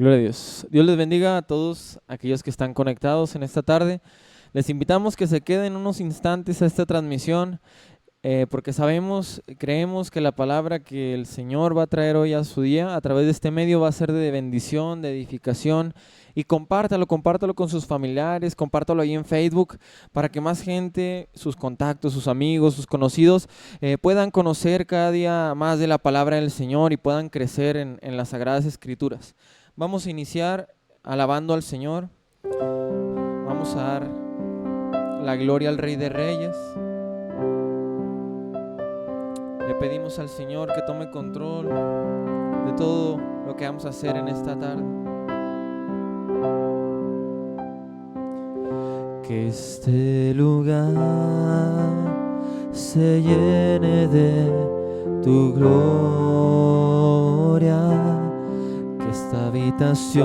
Gloria a Dios. Dios les bendiga a todos aquellos que están conectados en esta tarde. Les invitamos que se queden unos instantes a esta transmisión, porque sabemos, creemos que la palabra que el Señor va a traer hoy a su día a través de este medio va a ser de bendición, de edificación. Y compártalo con sus familiares, compártalo ahí en Facebook para que más gente, sus contactos, sus amigos, sus conocidos, puedan conocer cada día más de la palabra del Señor y puedan crecer en las Sagradas Escrituras. Vamos a iniciar alabando al Señor. Vamos a dar la gloria al Rey de Reyes. Le pedimos al Señor que tome control de todo lo que vamos a hacer en esta tarde. Que este lugar se llene de tu gloria, que esta habitación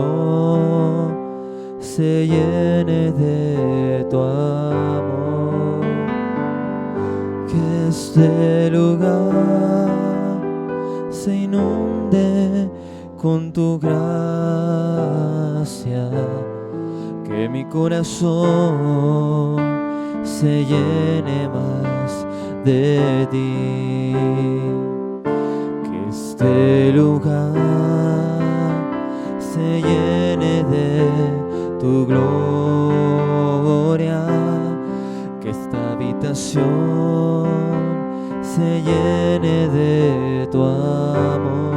se llene de tu amor, que este lugar se inunde con tu gracia, que mi corazón se llene más de ti, que este lugar se llene de tu gloria, que esta habitación se llene de tu amor,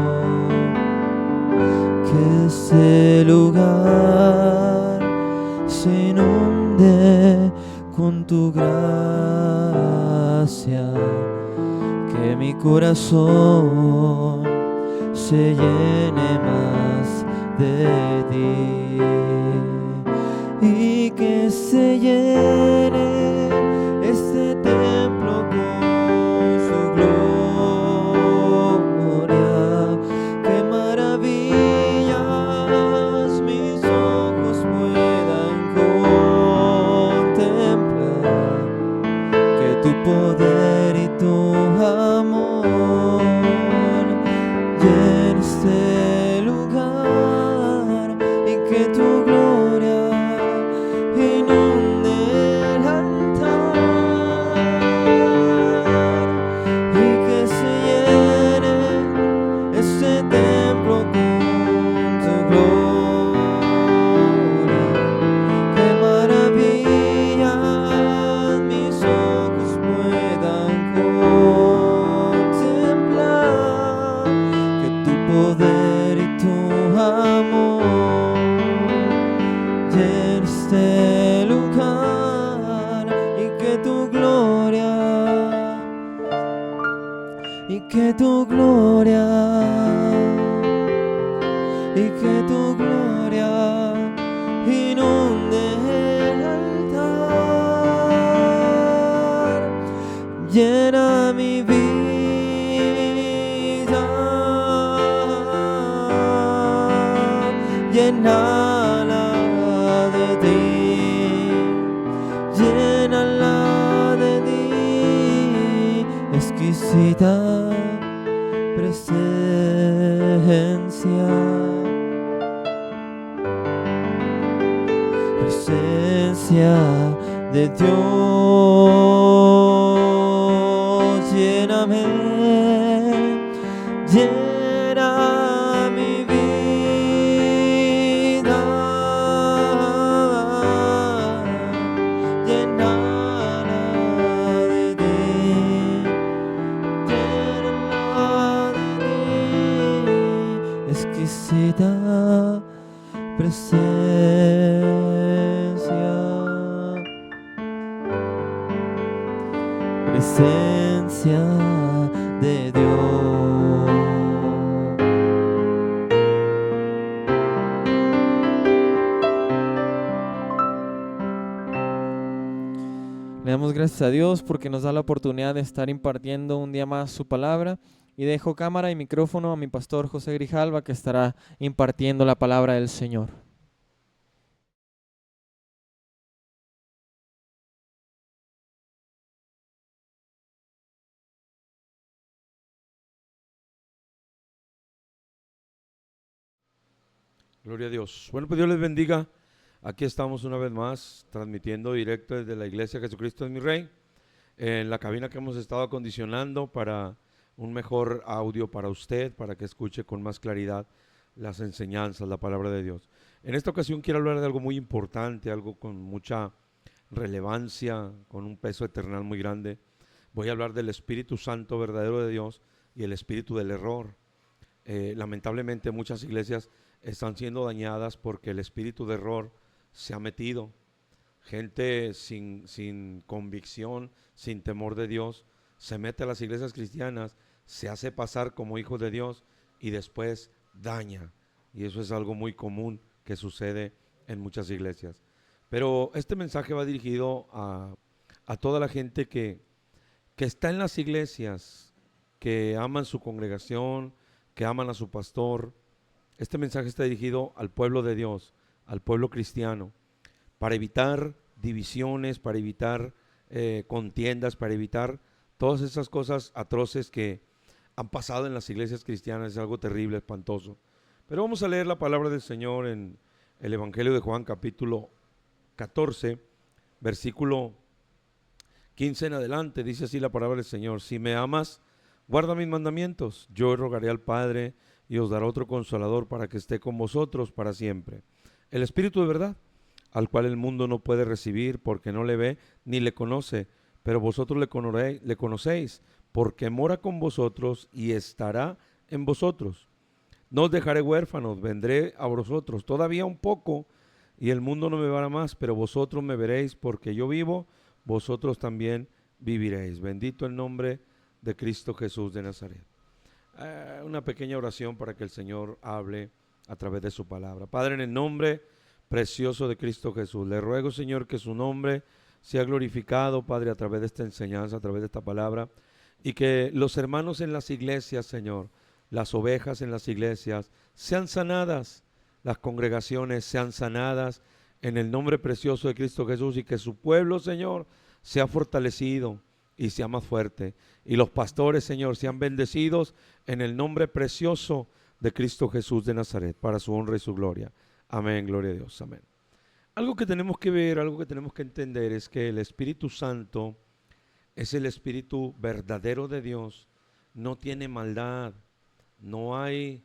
que este lugar se inunde con tu gracia, que mi corazón se llene más de ti, y que se llene este templo con su gloria. Qué maravillas mis ojos puedan contemplar, que tu poder y tu amor llenen este lugar, y que tu gloria inunde el altar, y que se llene este templo con tu gloria. Qué maravillas mis ojos puedan contemplar, que tu poder y tu amor llene este lugar, y que tu gloria, y que tu gloria, y que tu gloria inunde el altar. Llena mi vida, llénala de ti, llénala de ti, exquisita presencia, presencia de Dios. Lléname, llena mi vida, llénala de ti, llénala de ti, exquisita presencia, presencia de Dios. Le damos gracias a Dios porque nos da la oportunidad de estar impartiendo un día más su palabra, y dejo cámara y micrófono a mi pastor José Grijalva, que estará impartiendo la palabra del Señor. Gloria a Dios. Bueno, pues Dios les bendiga. Aquí estamos una vez más transmitiendo directo desde la iglesia Jesucristo es mi Rey, en la cabina que hemos estado acondicionando para un mejor audio para usted, para que escuche con más claridad las enseñanzas, la palabra de Dios. En esta ocasión quiero hablar de algo muy importante, algo con mucha relevancia, con un peso eternal muy grande. Voy a hablar del Espíritu Santo verdadero de Dios y el espíritu del error. Lamentablemente muchas iglesias están siendo dañadas porque el espíritu de error se ha metido. Gente sin convicción, sin temor de Dios, se mete a las iglesias cristianas, se hace pasar como hijo de Dios y después daña. Y eso es algo muy común que sucede en muchas iglesias. Pero este mensaje va dirigido a toda la gente que está en las iglesias, que aman su congregación, que aman a su pastor. Este mensaje está dirigido al pueblo de Dios, al pueblo cristiano, para evitar divisiones, para evitar contiendas, para evitar todas esas cosas atroces que han pasado en las iglesias cristianas. Es algo terrible, espantoso. Pero vamos a leer la palabra del Señor en el Evangelio de Juan, capítulo 14, versículo 15 en adelante. Dice así la palabra del Señor: si me amas, guarda mis mandamientos. Yo rogaré al Padre y os dará otro consolador para que esté con vosotros para siempre, el Espíritu de verdad, al cual el mundo no puede recibir porque no le ve ni le conoce, pero vosotros le conocéis, porque mora con vosotros y estará en vosotros. No os dejaré huérfanos, vendré a vosotros todavía un poco, y el mundo no me verá más, pero vosotros me veréis, porque yo vivo, vosotros también viviréis. Bendito el nombre de Cristo Jesús de Nazaret. Una pequeña oración para que el Señor hable a través de su palabra. Padre, en el nombre precioso de Cristo Jesús, le ruego, Señor, que su nombre sea glorificado, Padre, a través de esta enseñanza, a través de esta palabra, y que los hermanos en las iglesias, Señor, las ovejas en las iglesias, sean sanadas, las congregaciones sean sanadas en el nombre precioso de Cristo Jesús, y que su pueblo, Señor, sea fortalecido y sea más fuerte, y los pastores, Señor, sean bendecidos en el nombre precioso de Cristo Jesús de Nazaret, para su honra y su gloria. Amén, gloria a Dios, amén. Algo que tenemos que ver, algo que tenemos que entender es que el Espíritu Santo es el Espíritu verdadero de Dios, no tiene maldad, no hay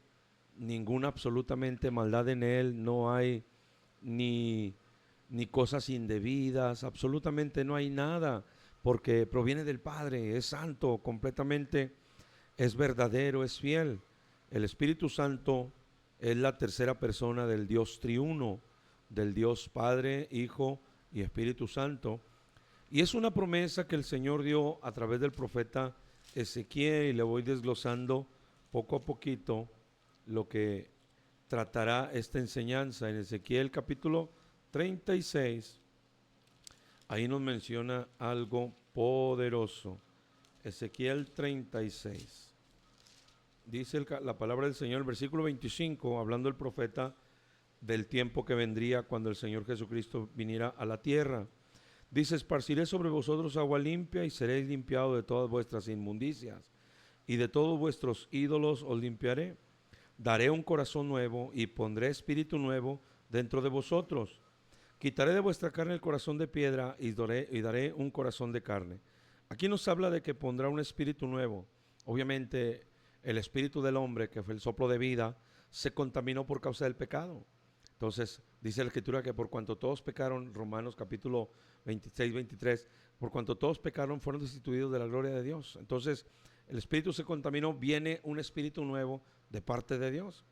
ninguna absolutamente maldad en él, no hay ni cosas indebidas, absolutamente no hay nada, porque proviene del Padre, es santo completamente, es verdadero, es fiel. El Espíritu Santo es la tercera persona del Dios triuno, del Dios Padre, Hijo y Espíritu Santo. Y es una promesa que el Señor dio a través del profeta Ezequiel, y le voy desglosando poco a poquito lo que tratará esta enseñanza. En Ezequiel capítulo 36, ahí nos menciona algo poderoso. Ezequiel 36. Dice la palabra del Señor, el versículo 25, hablando el profeta del tiempo que vendría cuando el Señor Jesucristo viniera a la tierra. Dice: esparciré sobre vosotros agua limpia y seréis limpiados de todas vuestras inmundicias, y de todos vuestros ídolos os limpiaré. Daré un corazón nuevo y pondré espíritu nuevo dentro de vosotros. Quitaré de vuestra carne el corazón de piedra y daré un corazón de carne. Aquí nos habla de que pondrá un espíritu nuevo. Obviamente el espíritu del hombre, que fue el soplo de vida, se contaminó por causa del pecado. Entonces dice la Escritura que por cuanto todos pecaron, Romanos capítulo 26, 23, por cuanto todos pecaron fueron destituidos de la gloria de Dios. Entonces el espíritu se contaminó, viene un espíritu nuevo de parte de Dios.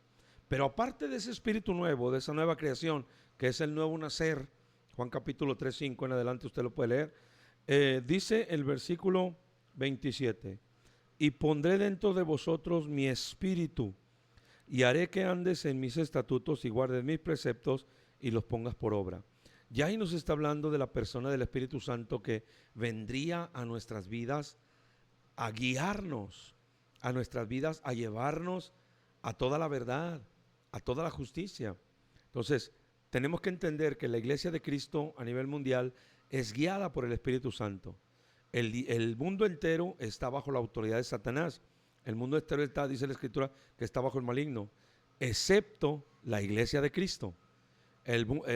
Pero aparte de ese espíritu nuevo, de esa nueva creación, que es el nuevo nacer, Juan capítulo 3, 5 en adelante usted lo puede leer, dice el versículo 27, y pondré dentro de vosotros mi espíritu, y haré que andes en mis estatutos y guardes mis preceptos y los pongas por obra. Ya ahí nos está hablando de la persona del Espíritu Santo que vendría a nuestras vidas a guiarnos, a nuestras vidas a llevarnos a toda la verdad, a toda la justicia. Entonces, tenemos que entender que la iglesia de Cristo a nivel mundial es guiada por el Espíritu Santo. El mundo entero está bajo la autoridad de Satanás. El mundo entero está, dice la Escritura, que está bajo el maligno. excepto la iglesia de Cristo.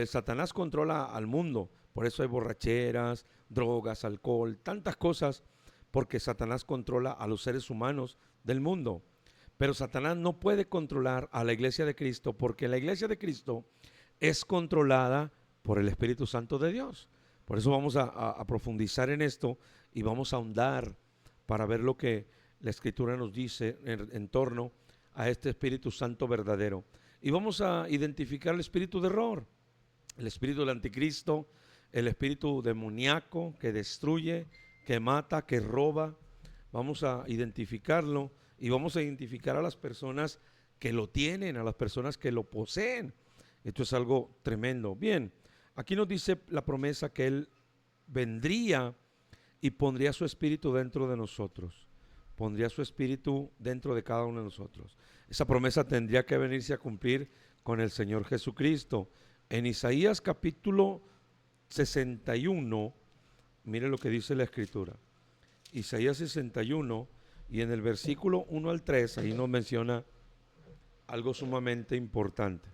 Satanás controla al mundo, por eso hay borracheras, drogas, alcohol, tantas cosas, porque Satanás controla a los seres humanos del mundo. Pero Satanás no puede controlar a la iglesia de Cristo, porque la iglesia de Cristo es controlada por el Espíritu Santo de Dios. Por eso vamos a profundizar en esto y vamos a ahondar para ver lo que la Escritura nos dice en torno a este Espíritu Santo verdadero. Y vamos a identificar el espíritu de error, el espíritu del anticristo, el espíritu demoníaco que destruye, que mata, que roba. Vamos a identificarlo y vamos a identificar a las personas que lo tienen, a las personas que lo poseen. Esto es algo tremendo. Bien, aquí nos dice la promesa que Él vendría y pondría su espíritu dentro de nosotros. Pondría su espíritu dentro de cada uno de nosotros. Esa promesa tendría que venirse a cumplir con el Señor Jesucristo. En Isaías capítulo 61, mire lo que dice la Escritura. Isaías 61, y en el versículo 1 al 3, ahí nos menciona algo sumamente importante.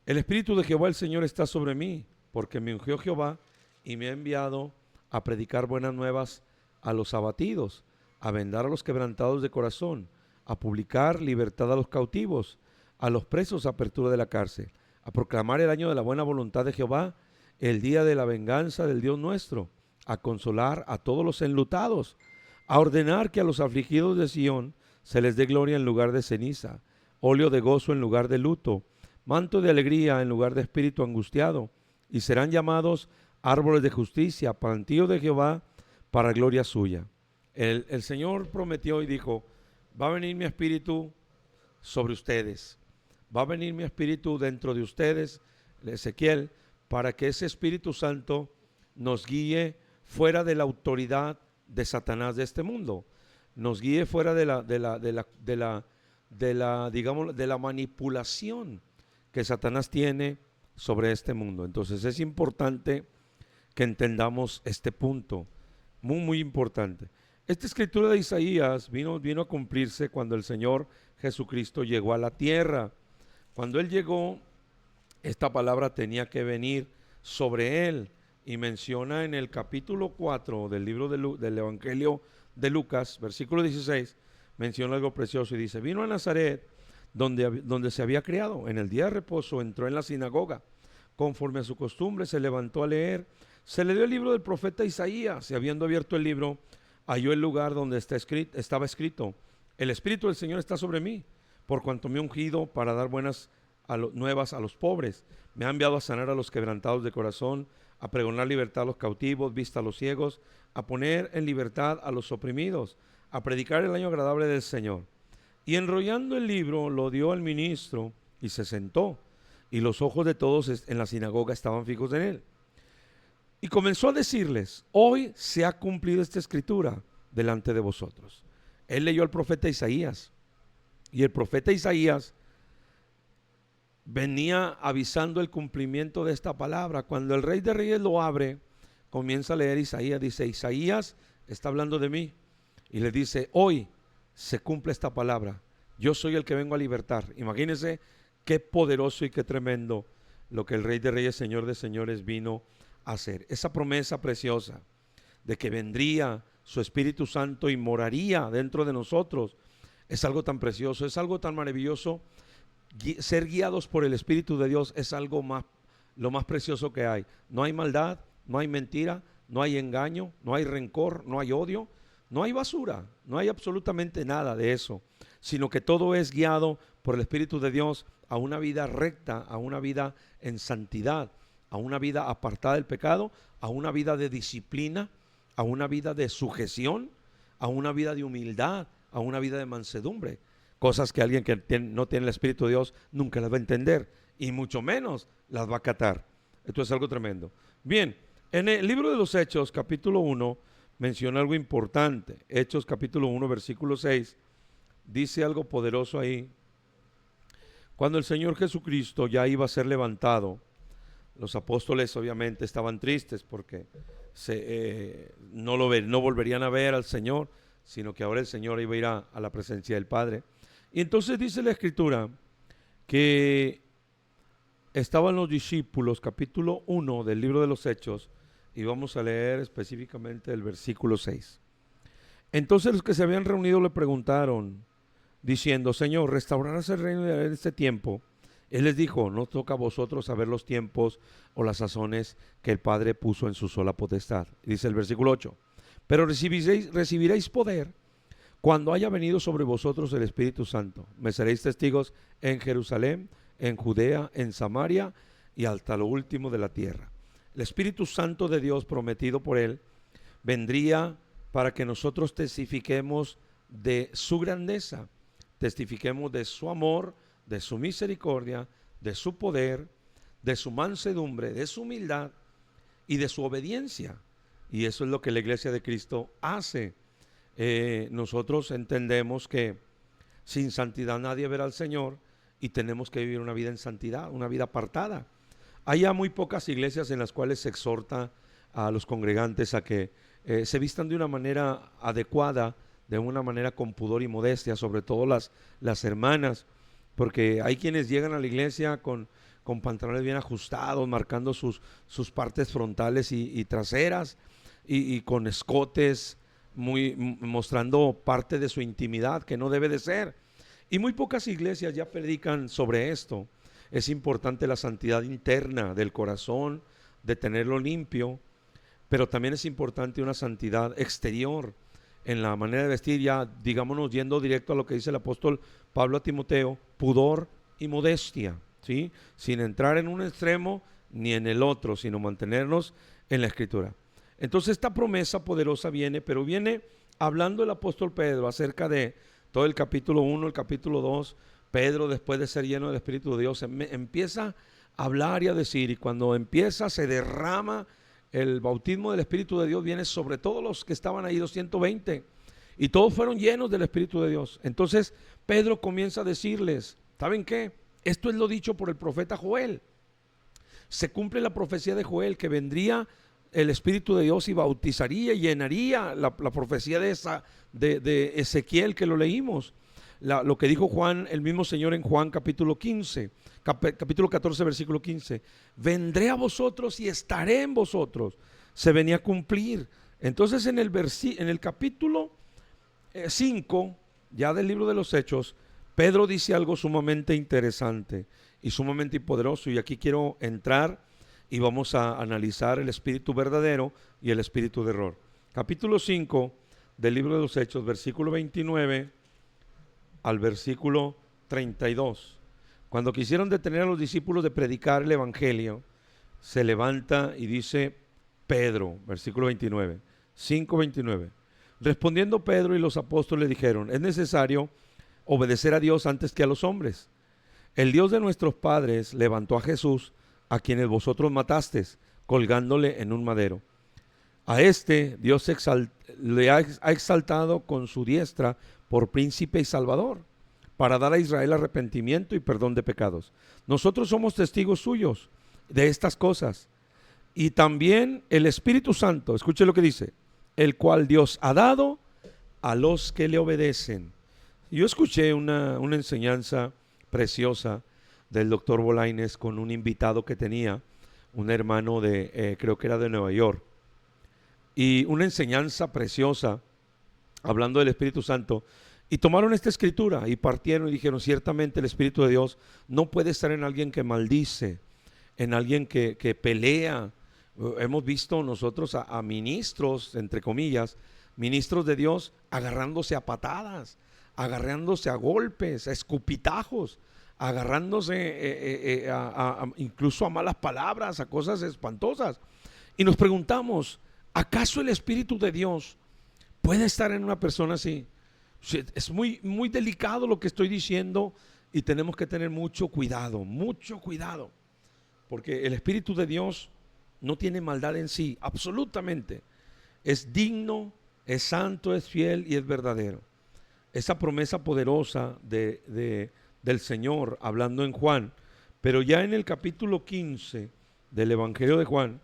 El Espíritu de Jehová el Señor está sobre mí, porque me ungió Jehová y me ha enviado a predicar buenas nuevas a los abatidos, a vendar a los quebrantados de corazón, a publicar libertad a los cautivos, a los presos apertura de la cárcel, a proclamar el año de la buena voluntad de Jehová, el día de la venganza del Dios nuestro, a consolar a todos los enlutados, a ordenar que a los afligidos de Sión se les dé gloria en lugar de ceniza, óleo de gozo en lugar de luto, manto de alegría en lugar de espíritu angustiado, y serán llamados árboles de justicia, plantío de Jehová para gloria suya. El Señor prometió y dijo, va a venir mi espíritu sobre ustedes, va a venir mi espíritu dentro de ustedes, Ezequiel, para que ese Espíritu Santo nos guíe fuera de la autoridad de Satanás de este mundo, nos guíe fuera de la manipulación que Satanás tiene sobre este mundo. Entonces es importante que entendamos este punto, muy muy importante. Esta escritura de Isaías vino a cumplirse cuando el Señor Jesucristo llegó a la tierra. Cuando Él llegó, esta palabra tenía que venir sobre Él, y menciona en el capítulo 4 del libro del Evangelio de Lucas, versículo 16, menciona algo precioso y dice, vino a Nazaret, donde se había criado. En el día de reposo entró en la sinagoga, conforme a su costumbre se levantó a leer. Se le dio el libro del profeta Isaías, y habiendo abierto el libro, halló el lugar donde estaba escrito, el Espíritu del Señor está sobre mí, por cuanto me ha ungido para dar buenas nuevas a los pobres. Me ha enviado a sanar a los quebrantados de corazón, a pregonar libertad a los cautivos, vista a los ciegos, a poner en libertad a los oprimidos, a predicar el año agradable del Señor. Y enrollando el libro, lo dio al ministro y se sentó, y los ojos de todos en la sinagoga estaban fijos en él. Y comenzó a decirles, hoy se ha cumplido esta escritura delante de vosotros. Él leyó al profeta Isaías, y el profeta Isaías venía avisando el cumplimiento de esta palabra. Cuando el Rey de Reyes lo abre, comienza a leer Isaías, dice, Isaías está hablando de mí, y le dice, hoy se cumple esta palabra, yo soy el que vengo a libertar. Imagínense qué poderoso y qué tremendo lo que el Rey de Reyes, Señor de Señores vino a hacer. Esa promesa preciosa de que vendría su Espíritu Santo y moraría dentro de nosotros, es algo tan precioso, es algo tan maravilloso. Ser guiados por el Espíritu de Dios es algo más, lo más precioso que hay. No hay maldad, no hay mentira, no hay engaño, no hay rencor, no hay odio, no hay basura, no hay absolutamente nada de eso, sino que todo es guiado por el Espíritu de Dios a una vida recta, a una vida en santidad, a una vida apartada del pecado, a una vida de disciplina, a una vida de sujeción, a una vida de humildad, a una vida de mansedumbre. Cosas que alguien que no tiene el Espíritu de Dios nunca las va a entender, y mucho menos las va a acatar. Esto es algo tremendo. Bien, en el libro de los Hechos, capítulo 1, menciona algo importante. Hechos capítulo 1, versículo 6, dice algo poderoso ahí. Cuando el Señor Jesucristo ya iba a ser levantado, los apóstoles obviamente estaban tristes porque no volverían a ver al Señor, sino que ahora el Señor iba a ir a la presencia del Padre. Y entonces dice la Escritura que estaban los discípulos, capítulo 1 del libro de los Hechos, y vamos a leer específicamente el versículo 6. Entonces los que se habían reunido le preguntaron, diciendo: Señor, ¿restaurarás el reino en este tiempo? Él les dijo: no toca a vosotros saber los tiempos o las sazones que el Padre puso en su sola potestad. Dice el versículo 8: pero recibiréis poder cuando haya venido sobre vosotros el Espíritu Santo. Me seréis testigos en Jerusalén, en Judea, en Samaria y hasta lo último de la tierra. El Espíritu Santo de Dios prometido por Él vendría para que nosotros testifiquemos de su grandeza, testifiquemos de su amor, de su misericordia, de su poder, de su mansedumbre, de su humildad y de su obediencia. Y eso es lo que la Iglesia de Cristo hace. Nosotros entendemos que sin santidad nadie verá al Señor y tenemos que vivir una vida en santidad, una vida apartada. Hay ya muy pocas iglesias en las cuales se exhorta a los congregantes a que se vistan de una manera adecuada, de una manera con pudor y modestia, sobre todo las hermanas, porque hay quienes llegan a la iglesia con pantalones bien ajustados, marcando sus partes frontales y traseras, y con escotes, mostrando parte de su intimidad que no debe de ser. Y muy pocas iglesias ya predican sobre esto. Es importante la santidad interna del corazón, de tenerlo limpio, pero también es importante una santidad exterior en la manera de vestir, ya digámonos yendo directo a lo que dice el apóstol Pablo a Timoteo: pudor y modestia, ¿sí? Sin entrar en un extremo ni en el otro, sino mantenernos en la Escritura. Entonces esta promesa poderosa viene, pero viene hablando el apóstol Pedro acerca de todo el capítulo 1, el capítulo 2. Pedro, después de ser lleno del Espíritu de Dios, empieza a hablar y a decir, y cuando empieza se derrama el bautismo del Espíritu de Dios, viene sobre todos los que estaban ahí, 220, y todos fueron llenos del Espíritu de Dios. Entonces Pedro comienza a decirles: ¿saben qué? Esto es lo dicho por el profeta Joel. Se cumple la profecía de Joel, que vendría el Espíritu de Dios y bautizaría y llenaría la profecía de Ezequiel, que lo leímos. Lo que dijo Juan, el mismo Señor, en Juan capítulo 14 versículo 15: vendré a vosotros y estaré en vosotros. Se venía a cumplir. Entonces en el capítulo 5 ya del libro de los Hechos, Pedro dice algo sumamente interesante y sumamente poderoso, y aquí quiero entrar y vamos a analizar el espíritu verdadero y el espíritu de error. Capítulo 5 del libro de los Hechos, versículo 29 al versículo 32. Cuando quisieron detener a los discípulos de predicar el evangelio, se levanta y dice Pedro, versículo 29, 5:29. Respondiendo Pedro y los apóstoles dijeron: es necesario obedecer a Dios antes que a los hombres. El Dios de nuestros padres levantó a Jesús, a quienes vosotros matasteis, colgándole en un madero. A este Dios le ha exaltado con su diestra por príncipe y salvador, para dar a Israel arrepentimiento y perdón de pecados. Nosotros somos testigos suyos de estas cosas. Y también el Espíritu Santo, escuche lo que dice, el cual Dios ha dado a los que le obedecen. Yo escuché una enseñanza preciosa del doctor Bolaines con un invitado que tenía, un hermano creo que era de Nueva York, y una enseñanza preciosa hablando del Espíritu Santo. Y tomaron esta escritura y partieron y dijeron: ciertamente el Espíritu de Dios no puede estar en alguien que maldice, en alguien que pelea. Hemos visto nosotros a ministros, entre comillas, ministros de Dios agarrándose a patadas, agarrándose a golpes, a escupitajos, agarrándose incluso a malas palabras, a cosas espantosas. Y nos preguntamos: ¿acaso el Espíritu de Dios puede estar en una persona así? Es muy, muy delicado lo que estoy diciendo y tenemos que tener mucho cuidado, porque el Espíritu de Dios no tiene maldad en sí, absolutamente. Es digno, es santo, es fiel y es verdadero. Esa promesa poderosa del Señor, hablando en Juan, pero ya en el capítulo 15 del Evangelio de Juan,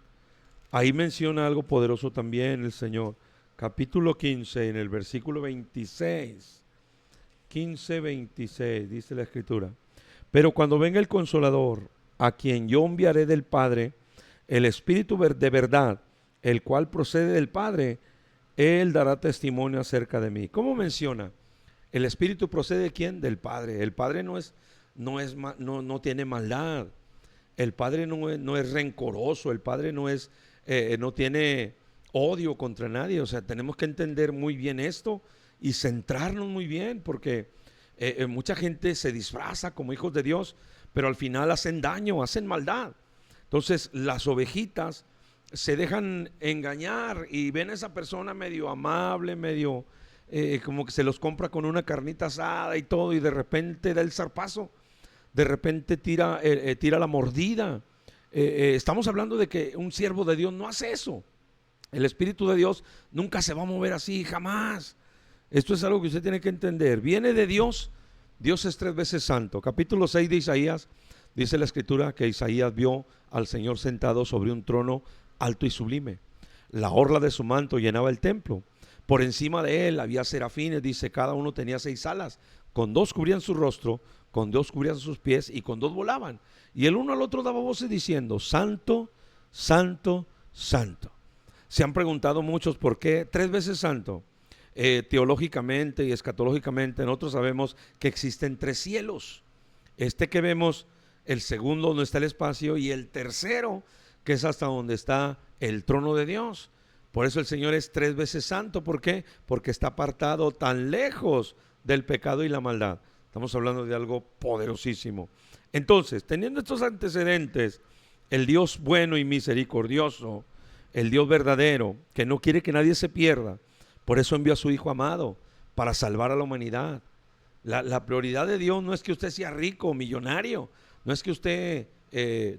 ahí menciona algo poderoso también el Señor. Capítulo 15, en el versículo 26, 15:26, dice la Escritura: Pero cuando venga el Consolador, a quien yo enviaré del Padre, el Espíritu de verdad, el cual procede del Padre, Él dará testimonio acerca de mí. ¿Cómo menciona? El Espíritu procede de ¿quién? Del Padre. El Padre no tiene maldad. El Padre no es rencoroso. El Padre no tiene odio contra nadie. O sea, tenemos que entender muy bien esto y centrarnos muy bien, porque mucha gente se disfraza como hijos de Dios, pero al final hacen daño, hacen maldad. Entonces las ovejitas se dejan engañar y ven a esa persona medio amable, medio como que se los compra con una carnita asada y todo, y de repente da el zarpazo, de repente tira la mordida. Estamos hablando de que un siervo de Dios no hace eso. El Espíritu de Dios nunca se va a mover así, jamás. Esto es algo que usted tiene que entender. Viene de Dios. Dios es 3 veces santo. Capítulo 6 de Isaías, dice la Escritura que Isaías vio al Señor sentado sobre un trono alto y sublime. La orla de su manto llenaba el templo. Por encima de él había serafines, dice, cada uno tenía 6 alas. Con 2 cubrían su rostro, con 2 cubrían sus pies y con 2 volaban. Y el uno al otro daba voces diciendo, santo, santo, santo. Se han preguntado muchos por qué 3 veces santo. Teológicamente y escatológicamente nosotros sabemos que existen 3 cielos. Este que vemos, el segundo donde está el espacio, y el tercero que es hasta donde está el trono de Dios. Por eso el Señor es 3 veces santo. ¿Por qué? Porque está apartado tan lejos del pecado y la maldad. Estamos hablando de algo poderosísimo. Entonces, teniendo estos antecedentes, el Dios bueno y misericordioso, el Dios verdadero, que no quiere que nadie se pierda, por eso envió a su Hijo amado, para salvar a la humanidad. La prioridad de Dios no es que usted sea rico o millonario, no es que usted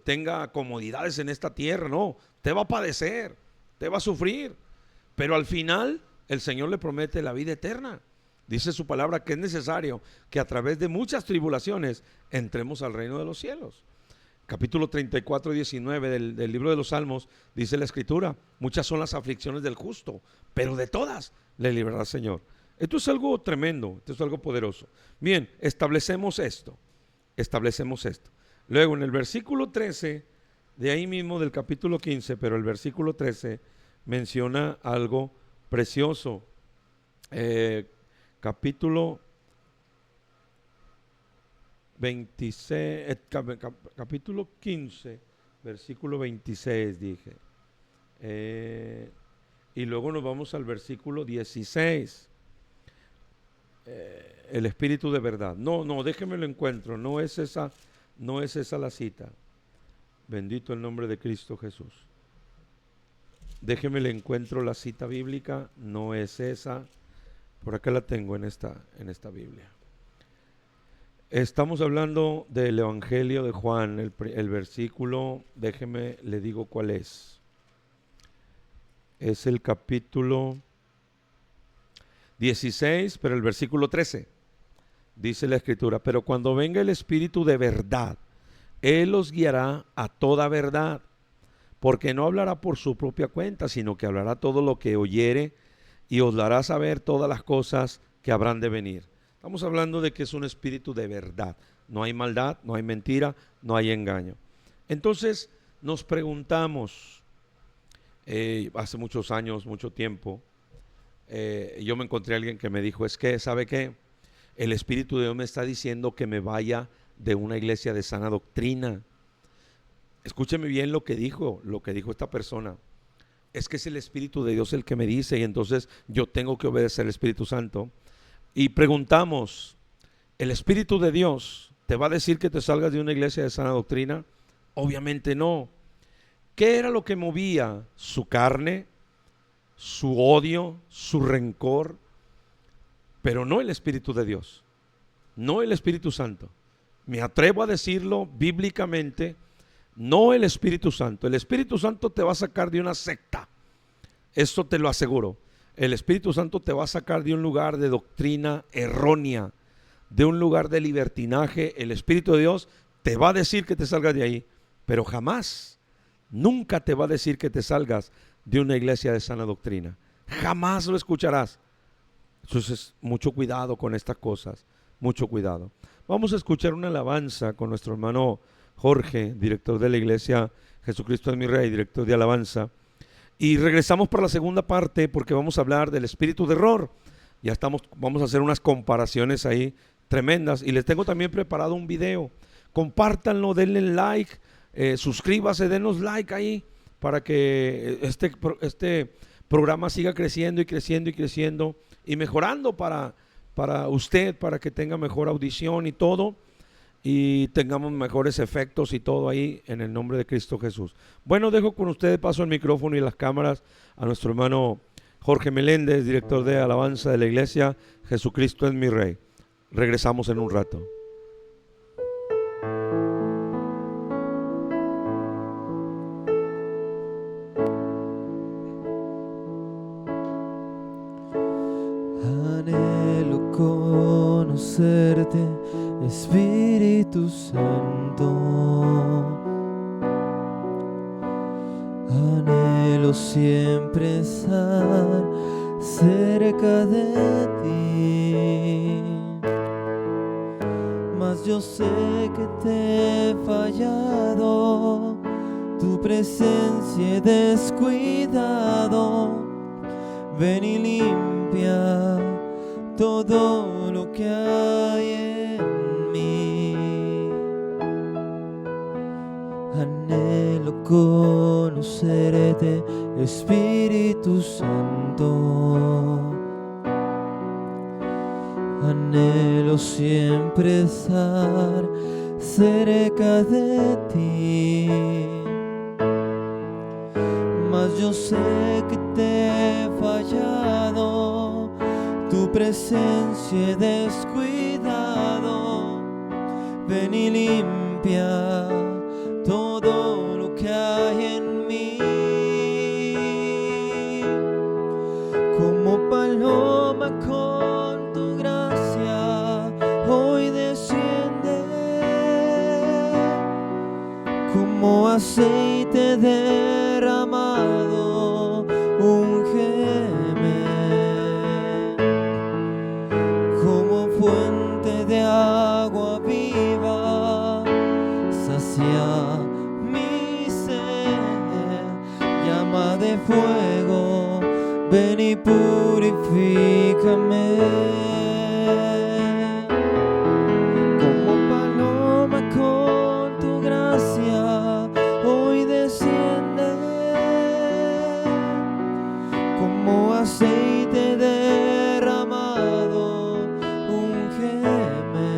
tenga comodidades en esta tierra, no. Usted va a padecer, usted va a sufrir, pero al final el Señor le promete la vida eterna. Dice su palabra que es necesario que a través de muchas tribulaciones entremos al reino de los cielos. Capítulo 34, 19 del libro de los Salmos, dice la Escritura, muchas son las aflicciones del justo, pero de todas le librará el Señor. Esto es algo tremendo, esto es algo poderoso. Bien, establecemos esto. Luego en el versículo 13, de ahí mismo del capítulo 15, pero el versículo 13 menciona algo precioso. Capítulo 26, capítulo 15, versículo 26 dije. Y luego nos vamos al versículo 16. El Espíritu de verdad. No, déjeme lo encuentro. No es esa la cita. Bendito el nombre de Cristo Jesús. Déjeme le encuentro la cita bíblica. No es esa. Por acá la tengo en esta Biblia. Estamos hablando del Evangelio de Juan, el versículo, déjeme le digo cuál es. Es el capítulo 16, pero el versículo 13. Dice la Escritura, pero cuando venga el Espíritu de verdad, Él os guiará a toda verdad, porque no hablará por su propia cuenta, sino que hablará todo lo que oyere y os dará a saber todas las cosas que habrán de venir. Estamos hablando de que es un espíritu de verdad. No hay maldad, no hay mentira, no hay engaño. Entonces nos preguntamos, hace muchos años, mucho tiempo, yo me encontré a alguien que me dijo, es que, ¿sabe qué? El Espíritu de Dios me está diciendo que me vaya de una iglesia de sana doctrina. Escúcheme bien lo que dijo esta persona. Es que es el Espíritu de Dios el que me dice, y entonces yo tengo que obedecer al Espíritu Santo. Y preguntamos, ¿el Espíritu de Dios te va a decir que te salgas de una iglesia de sana doctrina? Obviamente no. ¿Qué era lo que movía su carne, su odio, su rencor? Pero no el Espíritu de Dios, no el Espíritu Santo. Me atrevo a decirlo bíblicamente, no el Espíritu Santo. El Espíritu Santo te va a sacar de una secta, esto te lo aseguro. El Espíritu Santo te va a sacar de un lugar de doctrina errónea, de un lugar de libertinaje. El Espíritu de Dios te va a decir que te salgas de ahí, pero jamás, nunca te va a decir que te salgas de una iglesia de sana doctrina. Jamás lo escucharás. Entonces, mucho cuidado con estas cosas, mucho cuidado. Vamos a escuchar una alabanza con nuestro hermano Jorge, director de la iglesia Jesucristo es mi Rey, director de alabanza. Y regresamos para la segunda parte porque vamos a hablar del espíritu de error. Vamos a hacer unas comparaciones ahí tremendas. Y les tengo también preparado un video. Compártanlo, denle like, suscríbase, denos like ahí para que este programa siga creciendo y creciendo y creciendo y mejorando para usted, para que tenga mejor audición y todo, y tengamos mejores efectos y todo ahí en el nombre de Cristo Jesús. Bueno, dejo con ustedes, paso el micrófono y las cámaras a nuestro hermano Jorge Meléndez, director de alabanza de la iglesia Jesucristo es mi Rey. Regresamos en un rato. Anhelo conocerte, Espíritu Santo. Anhelo siempre estar cerca de ti, mas yo sé que te he fallado, tu presencia he descuidado. Ven y limpia todo lo que hay en mí. Anhelo conocerte, Espíritu Santo. Anhelo siempre estar cerca de ti, mas yo sé que te he fallado, tu presencia he descuidado. Ven y limpia todo lo que hay en mí. Como paloma con tu gracia hoy desciende, como aceite derramado, úngeme, como fuente de agua viva, sacia mi sed, llama de fuego, ven y purifícame. Como paloma con tu gracia hoy desciende, como aceite derramado, úngeme,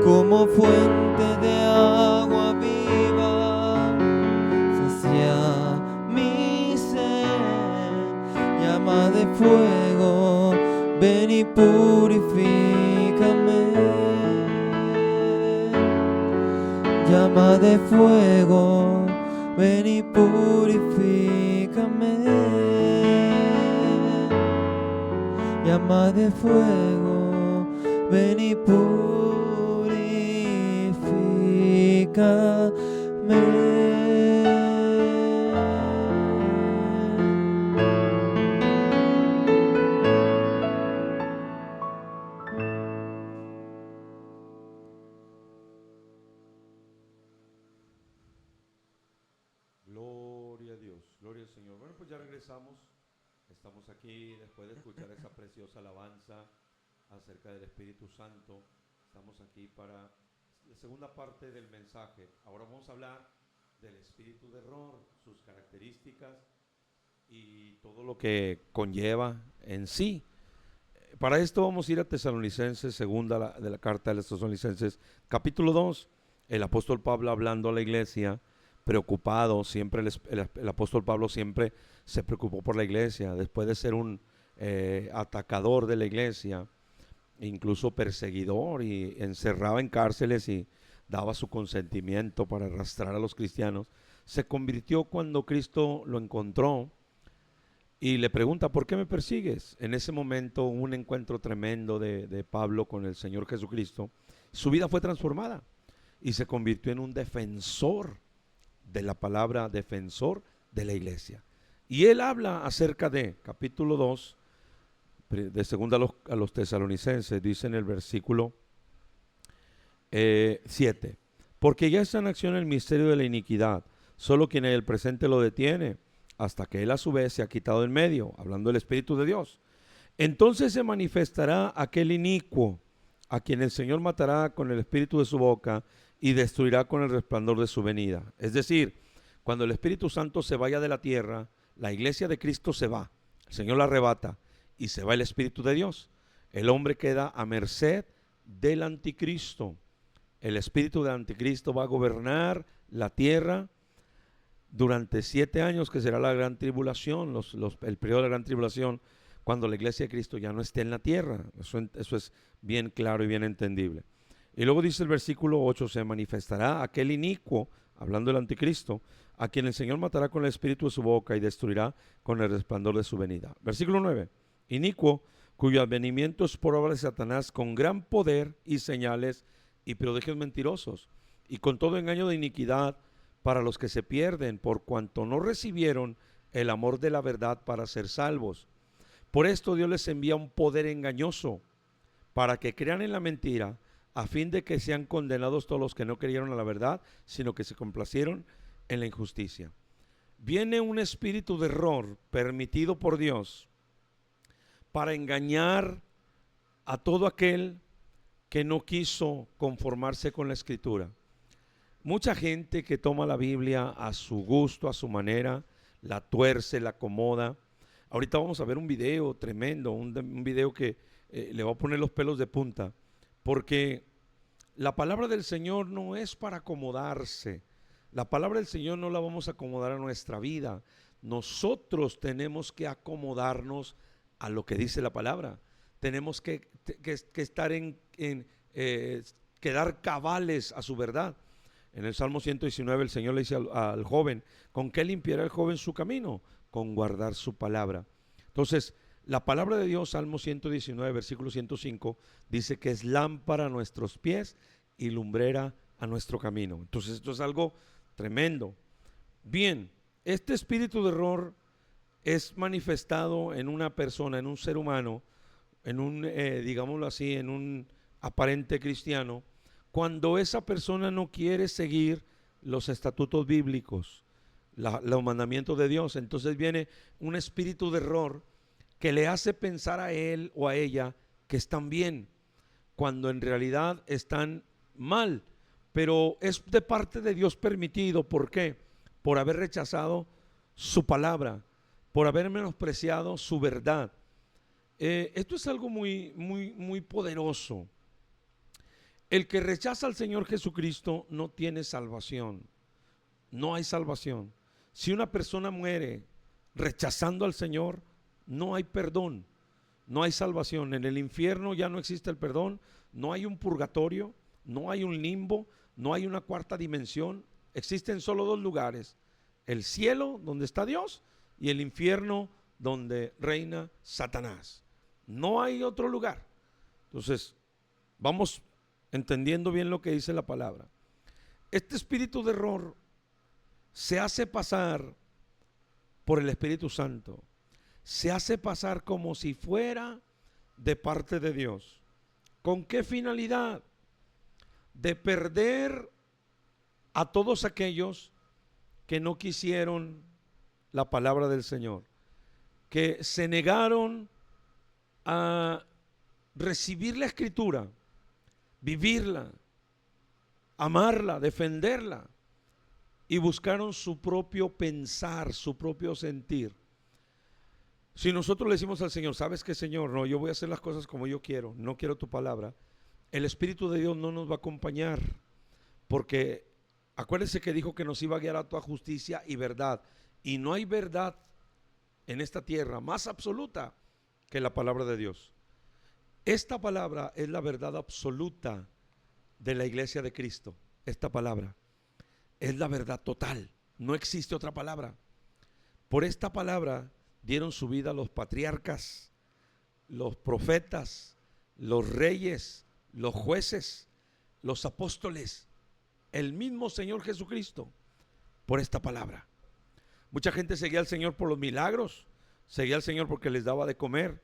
como fuente de agua viva, sacia mi sed, llama de fuego, ven y purifícame. Llama de fuego, ven y purifícame. Llama de fuego, ven y purifícame. Gloria a Dios, gloria al Señor. Bueno, pues ya regresamos. Estamos aquí después de escuchar esa preciosa alabanza acerca del Espíritu Santo. Estamos aquí para la segunda parte del mensaje. Ahora vamos a hablar del espíritu de error, sus características y todo lo que conlleva en sí. Para esto vamos a ir a Tesalonicenses, segunda de la carta de los Tesalonicenses, capítulo 2. El apóstol Pablo hablando a la iglesia, preocupado, siempre el apóstol Pablo siempre se preocupó por la iglesia, después de ser un atacador de la iglesia, incluso perseguidor, y encerraba en cárceles y daba su consentimiento para arrastrar a los cristianos. Se convirtió cuando Cristo lo encontró y le pregunta: ¿por qué me persigues? En ese momento un encuentro tremendo de Pablo con el Señor Jesucristo. Su vida fue transformada y se convirtió en un defensor de la palabra, defensor de la iglesia. Y él habla acerca de, capítulo 2, de segunda a los tesalonicenses, dice en el versículo 7. Porque ya está en acción el misterio de la iniquidad, solo quien en el presente lo detiene, hasta que él a su vez se ha quitado del medio, hablando del Espíritu de Dios. Entonces se manifestará aquel inicuo, a quien el Señor matará con el espíritu de su boca y destruirá con el resplandor de su venida. Es decir, cuando el Espíritu Santo se vaya de la tierra, la iglesia de Cristo se va, el Señor la arrebata y se va el Espíritu de Dios. El hombre queda a merced del anticristo. El espíritu del anticristo va a gobernar la tierra durante 7 años, que será la gran tribulación, el periodo de la gran tribulación, cuando la iglesia de Cristo ya no esté en la tierra. Eso es bien claro y bien entendible. Y luego dice el versículo 8, se manifestará aquel inicuo, hablando del anticristo, a quien el Señor matará con el espíritu de su boca y destruirá con el resplandor de su venida. Versículo 9, inicuo, cuyo advenimiento es por obra de Satanás con gran poder y señales y prodigios mentirosos, y con todo engaño de iniquidad para los que se pierden, por cuanto no recibieron el amor de la verdad para ser salvos. Por esto Dios les envía un poder engañoso, para que crean en la mentira, a fin de que sean condenados todos los que no creyeron a la verdad, sino que se complacieron en la injusticia. Viene un espíritu de error permitido por Dios para engañar a todo aquel que no quiso conformarse con la Escritura. Mucha gente que toma la Biblia a su gusto, a su manera, la tuerce, la acomoda. Ahorita vamos a ver un video tremendo, un video que le va a poner los pelos de punta, porque la palabra del Señor no es para acomodarse. La palabra del Señor no la vamos a acomodar a nuestra vida. Nosotros tenemos que acomodarnos a lo que dice la palabra. Tenemos que estar quedar cabales a su verdad. En el Salmo 119 el Señor le dice al joven, ¿con qué limpiará el joven su camino? Con guardar su palabra. Entonces, la palabra de Dios, Salmo 119, versículo 105, dice que es lámpara a nuestros pies y lumbrera a nuestro camino. Entonces, esto es algo tremendo. Bien, este espíritu de error es manifestado en una persona, en un ser humano, en un, digámoslo así, en un aparente cristiano, cuando esa persona no quiere seguir los estatutos bíblicos, los mandamientos de Dios. Entonces viene un espíritu de error que le hace pensar a él o a ella que están bien, cuando en realidad están mal, pero es de parte de Dios permitido. ¿Por qué? Por haber rechazado su palabra, por haber menospreciado su verdad. Esto es algo muy poderoso. El que rechaza al Señor Jesucristo no tiene salvación. No hay salvación. Si una persona muere rechazando al Señor, no hay perdón, no hay salvación. En el infierno ya no existe el perdón, no hay un purgatorio, no hay un limbo, no hay una cuarta dimensión. Existen solo 2 lugares: el cielo, donde está Dios, y el infierno, donde reina Satanás. No hay otro lugar. Entonces, vamos entendiendo bien lo que dice la palabra. Este espíritu de error se hace pasar por el Espíritu Santo, se hace pasar como si fuera de parte de Dios. ¿Con qué finalidad? De perder a todos aquellos que no quisieron la palabra del Señor, que se negaron a recibir la Escritura, vivirla, amarla, defenderla, y buscaron su propio pensar, su propio sentir. Si nosotros le decimos al Señor, ¿sabes qué, Señor? No, yo voy a hacer las cosas como yo quiero, no quiero tu palabra, el Espíritu de Dios no nos va a acompañar, porque acuérdense que dijo que nos iba a guiar a toda justicia y verdad, y no hay verdad en esta tierra más absoluta que la palabra de Dios. Esta palabra es la verdad absoluta de la iglesia de Cristo. Esta palabra es la verdad total, no existe otra palabra. Por esta palabra dieron su vida los patriarcas, los profetas, los reyes, los jueces, los apóstoles, el mismo Señor Jesucristo, por esta palabra. Mucha gente seguía al Señor por los milagros, seguía al Señor porque les daba de comer,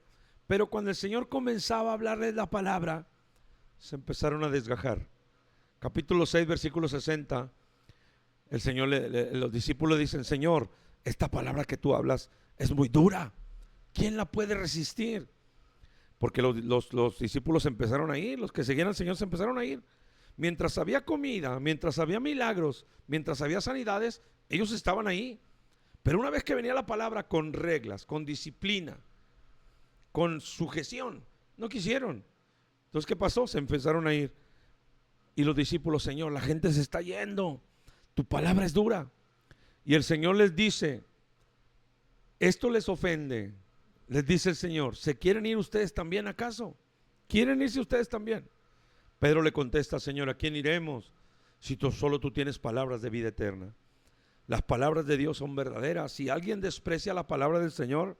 Pero cuando el Señor comenzaba a hablarles la palabra, se empezaron a desgajar. Capítulo 6, versículo 60, el Señor, los discípulos dicen: Señor, esta palabra que tú hablas es muy dura. ¿Quién la puede resistir? Porque los discípulos empezaron a ir, los que seguían al Señor se empezaron a ir. Mientras había comida, mientras había milagros, mientras había sanidades, ellos estaban ahí. Pero una vez que venía la palabra con reglas, con disciplina, con sujeción, no quisieron. Entonces, ¿qué pasó? Se empezaron a ir. Y los discípulos: Señor, la gente se está yendo, tu palabra es dura. Y el Señor les dice: esto les ofende. Les dice el Señor: ¿se quieren ir ustedes también acaso? ¿Quieren irse ustedes también? Pedro le contesta: Señor, ¿a quién iremos si solo tú tienes palabras de vida eterna? Las palabras de Dios son verdaderas. Si alguien desprecia la palabra del Señor,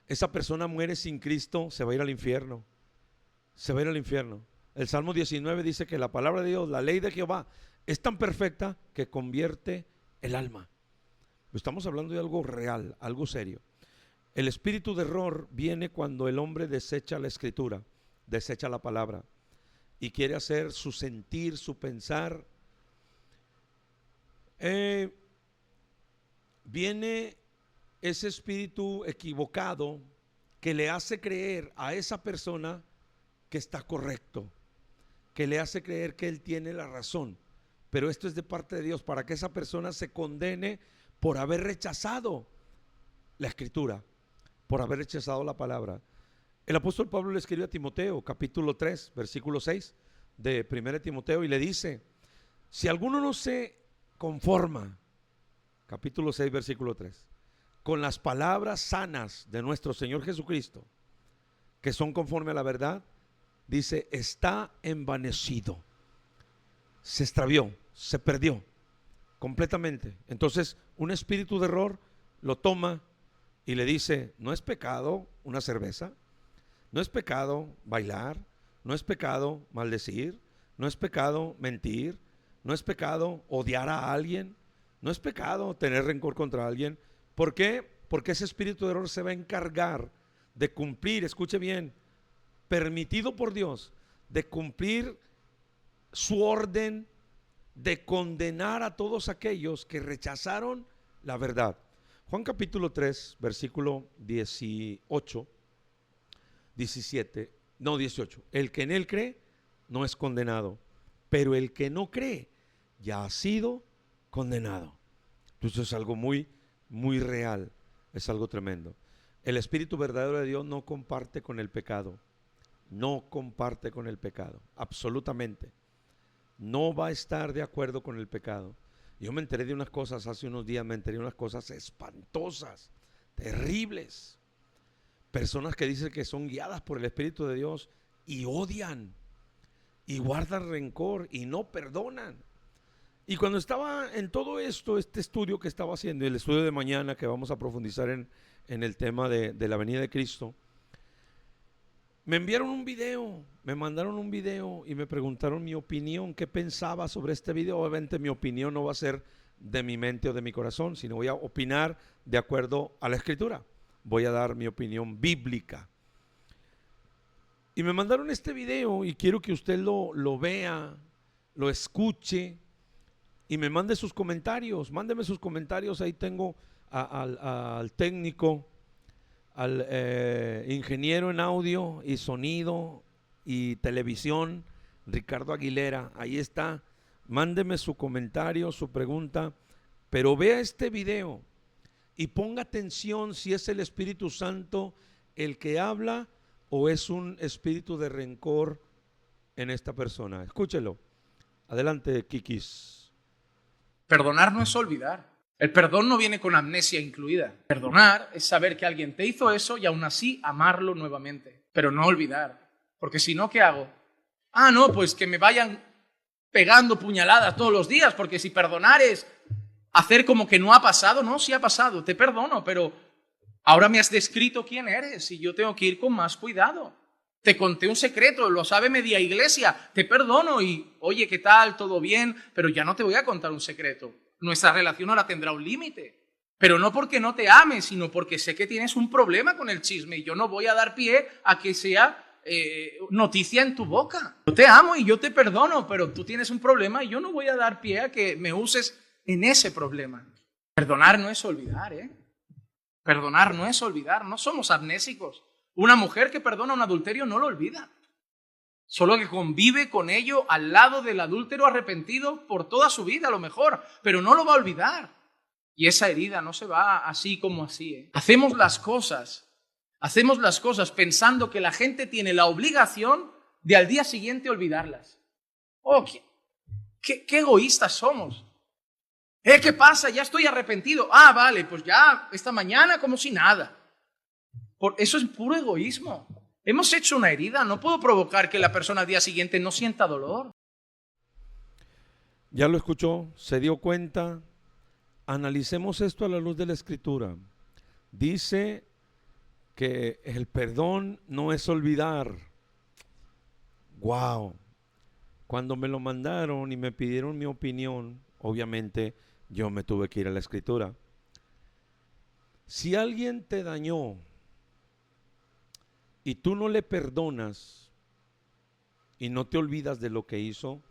esa persona muere sin Cristo, se va a ir al infierno. Se va a ir al infierno. El Salmo 19 dice que la palabra de Dios, la ley de Jehová, es tan perfecta que convierte el alma. Estamos hablando de algo real, algo serio. El espíritu de error viene cuando el hombre desecha la escritura, desecha la palabra y quiere hacer su sentir, su pensar. Viene ese espíritu equivocado que le hace creer a esa persona que está correcto, que le hace creer que él tiene la razón. Pero esto es de parte de Dios para que esa persona se condene por haber rechazado la escritura, por haber rechazado la palabra. El apóstol Pablo le escribe a Timoteo, capítulo 3, versículo 6 de 1 Timoteo, y le dice: si alguno no se conforma, capítulo 6, versículo 3, con las palabras sanas de nuestro Señor Jesucristo, que son conforme a la verdad, dice, está envanecido, se extravió, se perdió completamente. Entonces un espíritu de error lo toma y le dice: no es pecado una cerveza, no es pecado bailar, no es pecado maldecir, no es pecado mentir, no es pecado odiar a alguien, no es pecado tener rencor contra alguien. ¿Por qué? Porque ese espíritu de error se va a encargar de cumplir, escuche bien, permitido por Dios, de cumplir su orden de condenar a todos aquellos que rechazaron la verdad. Juan capítulo 3, versículo 18. El que en él cree no es condenado, pero el que no cree ya ha sido condenado. Entonces es algo muy, muy real, es algo tremendo. El espíritu verdadero de Dios no comparte con el pecado, no comparte con el pecado, absolutamente. No va a estar de acuerdo con el pecado. Yo me enteré de unas cosas hace unos días, me enteré de unas cosas espantosas, terribles. Personas que dicen que son guiadas por el Espíritu de Dios y odian y guardan rencor y no perdonan. Y cuando estaba en todo esto, este estudio que estaba haciendo, el estudio de mañana que vamos a profundizar en el tema de la venida de Cristo, me enviaron un video, me mandaron un video y me preguntaron mi opinión, qué pensaba sobre este video. Obviamente mi opinión no va a ser de mi mente o de mi corazón, sino voy a opinar de acuerdo a la Escritura. Voy a dar mi opinión bíblica. Y me mandaron este video y quiero que usted lo vea, lo escuche y me mande sus comentarios. Mándeme sus comentarios, ahí tengo al técnico, al ingeniero en audio y sonido y televisión, Ricardo Aguilera, ahí está. Mándeme su comentario, su pregunta, pero vea este video y ponga atención si es el Espíritu Santo el que habla o es un espíritu de rencor en esta persona. Escúchelo. Adelante, Kikis. Perdonar no es olvidar. El perdón no viene con amnesia incluida. Perdonar es saber que alguien te hizo eso y aún así amarlo nuevamente, pero no olvidar. Porque si no, ¿qué hago? Ah, no, pues que me vayan pegando puñaladas todos los días, porque si perdonar es hacer como que no ha pasado. No, sí ha pasado, te perdono, pero ahora me has descrito quién eres y yo tengo que ir con más cuidado. Te conté un secreto, lo sabe media iglesia, te perdono y oye, ¿qué tal? ¿Todo bien? Pero ya no te voy a contar un secreto. Nuestra relación ahora tendrá un límite. Pero no porque no te ame, sino porque sé que tienes un problema con el chisme y yo no voy a dar pie a que sea noticia en tu boca. Yo te amo y yo te perdono, pero tú tienes un problema y yo no voy a dar pie a que me uses en ese problema. Perdonar no es olvidar, ¿eh? Perdonar no es olvidar, no somos amnésicos. Una mujer que perdona un adulterio no lo olvida. Solo que convive con ello al lado del adúltero arrepentido por toda su vida, a lo mejor, pero no lo va a olvidar. Y esa herida no se va así como así, ¿eh? Hacemos las cosas pensando que la gente tiene la obligación de al día siguiente olvidarlas. Oh, qué egoístas somos. ¿Qué pasa? Ya estoy arrepentido. Ah, vale, pues ya esta mañana como si nada. Eso es puro egoísmo. Hemos hecho una herida, no puedo provocar que la persona al día siguiente no sienta dolor. Ya lo escuchó, se dio cuenta. Analicemos esto a la luz de la Escritura. Dice que el perdón no es olvidar. Wow. Cuando me lo mandaron y me pidieron mi opinión, obviamente yo me tuve que ir a la Escritura. Si alguien te dañó y tú no le perdonas y no te olvidas de lo que hizo,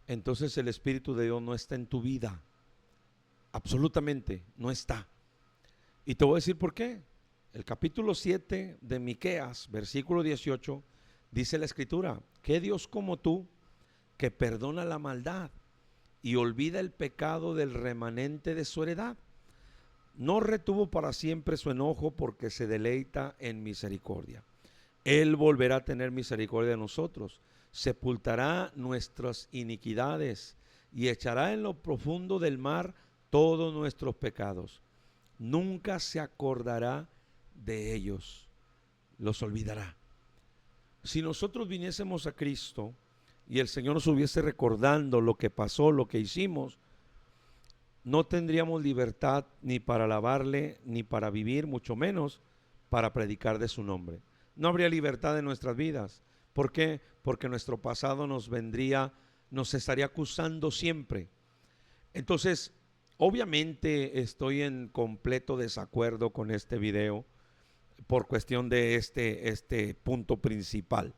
entonces el Espíritu de Dios no está en tu vida. Absolutamente no está. Y te voy a decir por qué. El capítulo 7 de Miqueas, versículo 18, dice la Escritura: ¿qué Dios como tú, que perdona la maldad y olvida el pecado del remanente de su heredad? No retuvo para siempre su enojo, porque se deleita en misericordia. Él volverá a tener misericordia de nosotros, sepultará nuestras iniquidades y echará en lo profundo del mar todos nuestros pecados. Nunca se acordará de ellos, los olvidará. Si nosotros viniésemos a Cristo y el Señor nos hubiese recordando lo que pasó, lo que hicimos, no tendríamos libertad ni para alabarle, ni para vivir, mucho menos para predicar de su nombre. No habría libertad en nuestras vidas. ¿Por qué? Porque nuestro pasado nos estaría acusando siempre. Entonces, obviamente estoy en completo desacuerdo con este video por cuestión de este punto principal.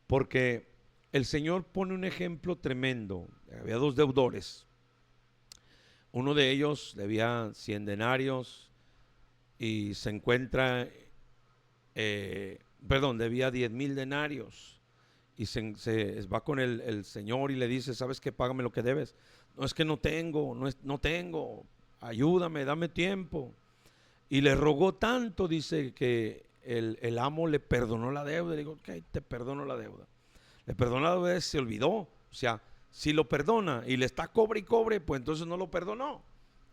Porque el Señor pone un ejemplo tremendo. Había dos deudores. Uno de ellos debía 100 denarios y se encuentra, debía 10,000 denarios y se va con el Señor y le dice: ¿sabes qué? Págame lo que debes. No, es que no tengo, ayúdame, dame tiempo. Y le rogó tanto, dice, que el amo le perdonó la deuda. Le digo: ok, te perdono la deuda. Le perdonó la deuda y se olvidó. O sea, si lo perdona y le está cobre y cobre, pues entonces no lo perdonó.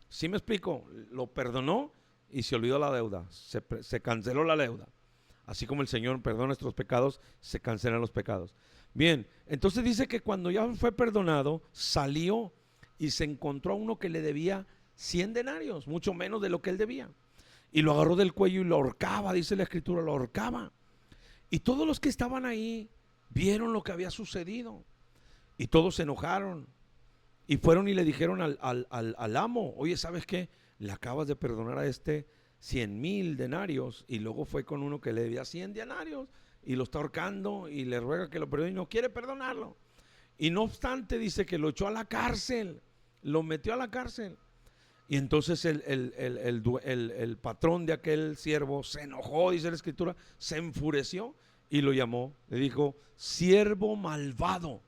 ¿Sí me explico? Lo perdonó y se olvidó la deuda. Se canceló la deuda. Así como el Señor perdona nuestros pecados, se cancelan los pecados. Bien, entonces dice que cuando ya fue perdonado, salió y se encontró a uno que le debía 100 denarios, mucho menos de lo que él debía. Y lo agarró del cuello y lo ahorcaba, dice la Escritura, lo ahorcaba. Y todos los que estaban ahí vieron lo que había sucedido. Y todos se enojaron. Y fueron y le dijeron al amo: oye, ¿sabes qué? Le acabas de perdonar a 100,000 denarios. Y luego fue con uno que le debía 100 denarios y lo está ahorcando y le ruega que lo perdone y no quiere perdonarlo. Y no obstante, dice que lo echó a la cárcel, lo metió a la cárcel. Y entonces el patrón de aquel siervo se enojó, dice la Escritura, se enfureció y lo llamó. Le dijo: siervo malvado,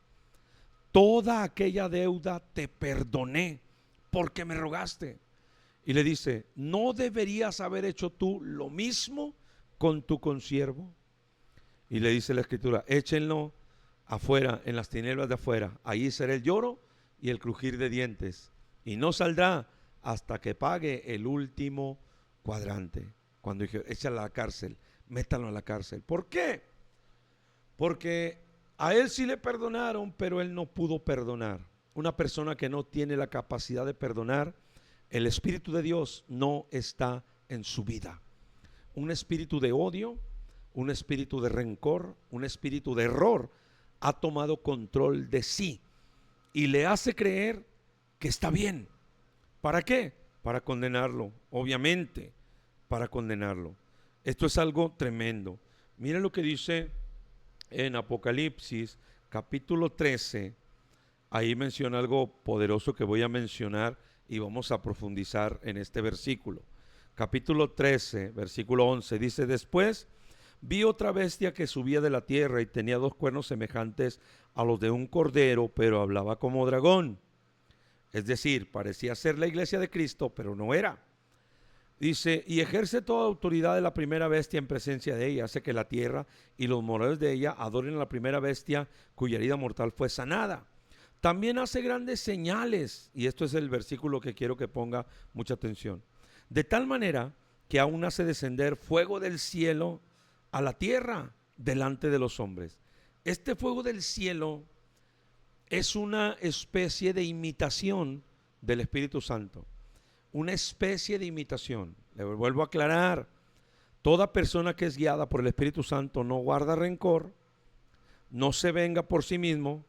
toda aquella deuda te perdoné porque me rogaste. Y le dice: ¿no deberías haber hecho tú lo mismo con tu consiervo? Y le dice la Escritura: échenlo afuera, en las tinieblas de afuera. Ahí será el lloro y el crujir de dientes, y no saldrá hasta que pague el último cuadrante. Cuando dije: échalo a la cárcel, métanlo a la cárcel. ¿Por qué? Porque a él sí le perdonaron, pero él no pudo perdonar. Una persona que no tiene la capacidad de perdonar, el Espíritu de Dios no está en su vida. Un espíritu de odio, un espíritu de rencor, un espíritu de error ha tomado control de sí y le hace creer que está bien. ¿Para qué? para condenarlo, obviamente para condenarlo. Esto es algo tremendo. Mira lo que dice en Apocalipsis capítulo 13. Ahí menciona algo poderoso que voy a mencionar y vamos a profundizar en este versículo. Capítulo 13, versículo 11, dice: después vi otra bestia que subía de la tierra y tenía 2 cuernos semejantes a los de un cordero, pero hablaba como dragón. Es decir, parecía ser la iglesia de Cristo, pero no era. Dice: y ejerce toda autoridad de la primera bestia en presencia de ella, hace que la tierra y los moradores de ella adoren a la primera bestia cuya herida mortal fue sanada. También hace grandes señales, y esto es el versículo que quiero que ponga mucha atención. De tal manera que aún hace descender fuego del cielo a la tierra delante de los hombres. Este fuego del cielo es una especie de imitación del Espíritu Santo. Una especie de imitación. Le vuelvo a aclarar: toda persona que es guiada por el Espíritu Santo no guarda rencor, no se venga por sí mismo,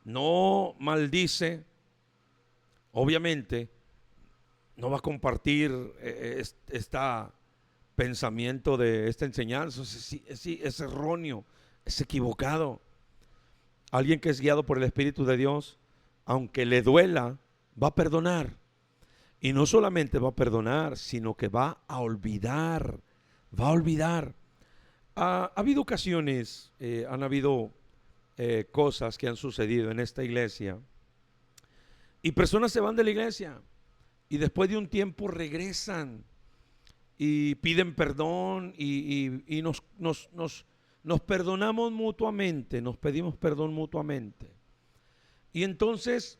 no maldice, obviamente no va a compartir este pensamiento de esta enseñanza. Es erróneo, es equivocado. Alguien que es guiado por el Espíritu de Dios, aunque le duela, va a perdonar. Y no solamente va a perdonar, sino que va a olvidar. Va a olvidar. Ha habido ocasiones, han habido cosas que han sucedido en esta iglesia. Y personas se van de la iglesia y después de un tiempo regresan y piden perdón y nos perdonamos mutuamente, nos pedimos perdón mutuamente. Y entonces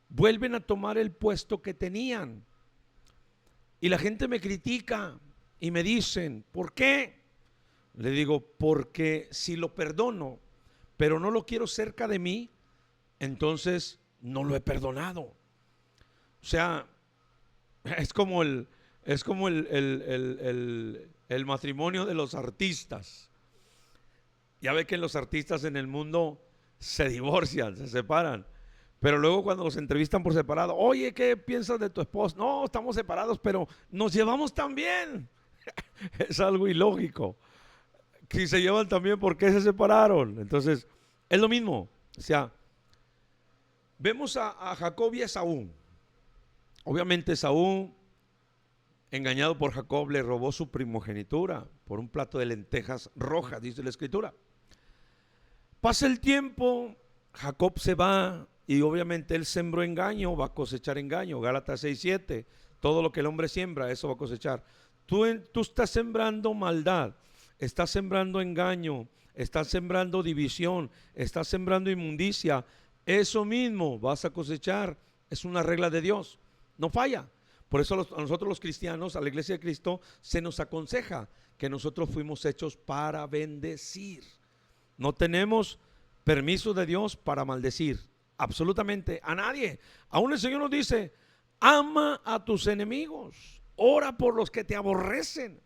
vuelven a tomar el puesto que tenían. Y la gente me critica y me dicen: ¿por qué? Le digo: porque si lo perdono, pero no lo quiero cerca de mí, entonces no lo he perdonado. O sea, es como el matrimonio de los artistas. Ya ve que los artistas en el mundo se divorcian, se separan. Pero luego cuando los entrevistan por separado: oye, ¿qué piensas de tu esposo? No, estamos separados, pero nos llevamos tan bien. Es algo ilógico. Si se llevan tan bien, ¿por qué se separaron? Entonces, es lo mismo. O sea, vemos a Jacob y a Esaú. Obviamente Esaú, engañado por Jacob, le robó su primogenitura por un plato de lentejas rojas, dice la Escritura. Pasa el tiempo, Jacob se va y obviamente él sembró engaño, va a cosechar engaño. Gálatas 6:7, todo lo que el hombre siembra, eso va a cosechar. Tú estás sembrando maldad, estás sembrando engaño, estás sembrando división, estás sembrando inmundicia. Eso mismo vas a cosechar. Es una regla de Dios, no falla. Por eso a nosotros los cristianos, a la iglesia de Cristo, se nos aconseja que nosotros fuimos hechos para bendecir. No tenemos permiso de Dios para maldecir absolutamente a nadie. Aún el Señor nos dice: ama a tus enemigos, ora por los que te aborrecen,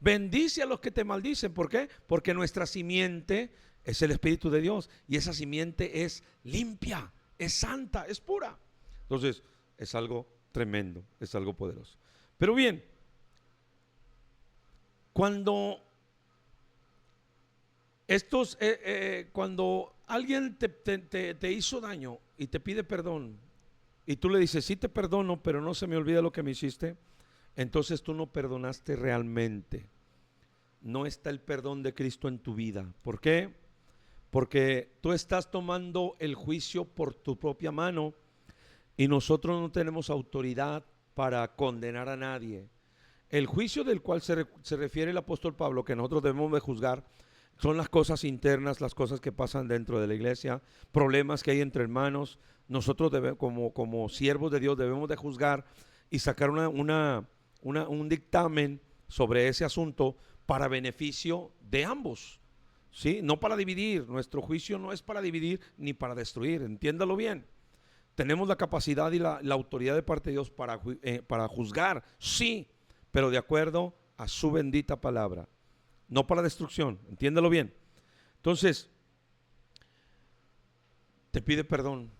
bendice a los que te maldicen. ¿Por qué? Porque nuestra simiente es el Espíritu de Dios, y esa simiente es limpia, es santa, es pura. Entonces es algo tremendo, es algo poderoso. Pero bien, cuando cuando alguien te hizo daño y te pide perdón, y tú le dices: sí te perdono, pero no se me olvida lo que me hiciste, entonces tú no perdonaste realmente. No está el perdón de Cristo en tu vida. ¿Por qué? Porque tú estás tomando el juicio por tu propia mano, y nosotros no tenemos autoridad para condenar a nadie. El juicio del cual se refiere el apóstol Pablo, que nosotros debemos de juzgar, son las cosas internas, las cosas que pasan dentro de la iglesia, problemas que hay entre hermanos. Nosotros como siervos de Dios debemos de juzgar y sacar un dictamen sobre ese asunto para beneficio de ambos, ¿sí? No para dividir. Nuestro juicio no es para dividir ni para destruir, entiéndalo bien. Tenemos la capacidad y la autoridad de parte de Dios para juzgar, sí, pero de acuerdo a su bendita palabra. No para destrucción, entiéndelo bien. Entonces, te pide perdón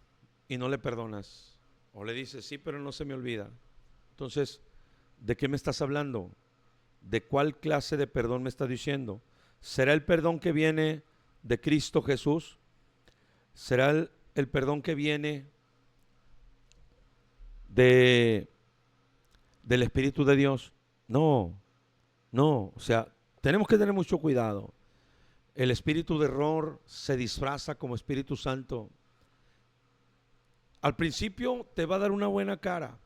y no le perdonas. O le dices: sí, pero no se me olvida. Entonces, ¿de qué me estás hablando? ¿De cuál clase de perdón me estás diciendo? ¿Será el perdón que viene de Cristo Jesús? ¿Será el perdón que viene del Espíritu de Dios? No, no, o sea, tenemos que tener mucho cuidado. El espíritu de error se disfraza como Espíritu Santo. Al principio te va a dar una buena cara.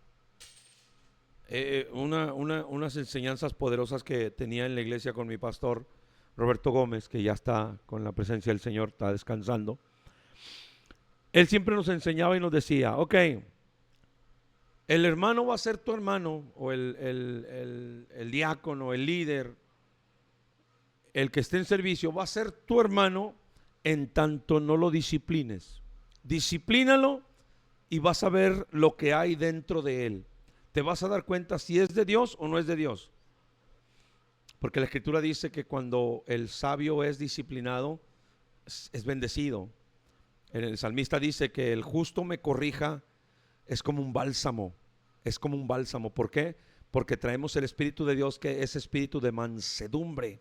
Unas enseñanzas poderosas que tenía en la iglesia con mi pastor Roberto Gómez, que ya está con la presencia del Señor, está descansando. Él siempre nos enseñaba y nos decía, ok, el hermano va a ser tu hermano, o el diácono, el líder, el que esté en servicio, va a ser tu hermano en tanto no lo disciplines. Disciplínalo y vas a ver lo que hay dentro de él. Te vas a dar cuenta si es de Dios o no es de Dios. Porque la Escritura dice que cuando el sabio es disciplinado, es bendecido. El salmista dice que el justo me corrija es como un bálsamo. Es como un bálsamo. ¿Por qué? Porque traemos el Espíritu de Dios, que es espíritu de mansedumbre.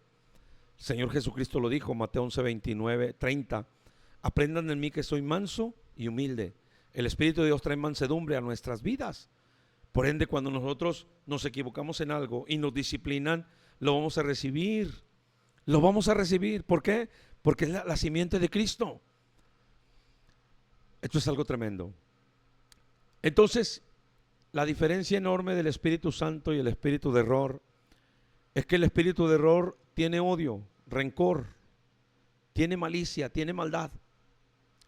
El Señor Jesucristo lo dijo, Mateo 11, 29, 30. Aprendan de mí que soy manso y humilde. El Espíritu de Dios trae mansedumbre a nuestras vidas. Por ende, cuando nosotros nos equivocamos en algo y nos disciplinan, lo vamos a recibir. Lo vamos a recibir. ¿Por qué? Porque es la simiente de Cristo. Esto es algo tremendo. Entonces, la diferencia enorme del Espíritu Santo y el espíritu de error es que el espíritu de error tiene odio, rencor, tiene malicia, tiene maldad.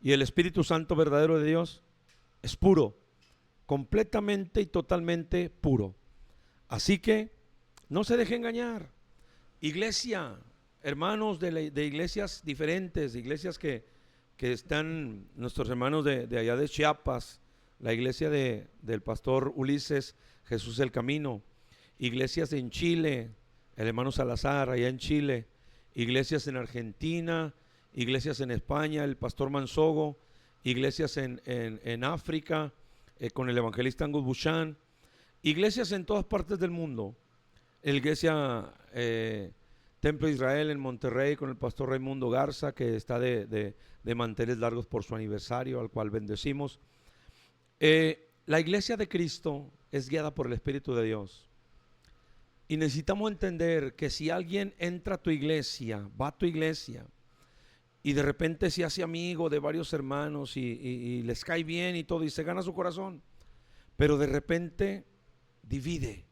Y el Espíritu Santo verdadero de Dios es puro, completamente y totalmente puro. Así que no se deje engañar. Iglesia, hermanos de iglesias diferentes, de iglesias que están, nuestros hermanos de allá de Chiapas, la iglesia del pastor Ulises Jesús el Camino, iglesias en Chile, el hermano Salazar allá en Chile, iglesias en Argentina, iglesias en España, el pastor Mansogo, iglesias en África, con el evangelista Angus Buchan, iglesias en todas partes del mundo, iglesia Templo Israel en Monterrey con el pastor Raimundo Garza, que está de manteles largos por su aniversario, al cual bendecimos. La iglesia de Cristo es guiada por el Espíritu de Dios. Y necesitamos entender que si alguien entra a tu iglesia, va a tu iglesia, y de repente se hace amigo de varios hermanos y les cae bien y todo, y se gana su corazón, pero de repente divide.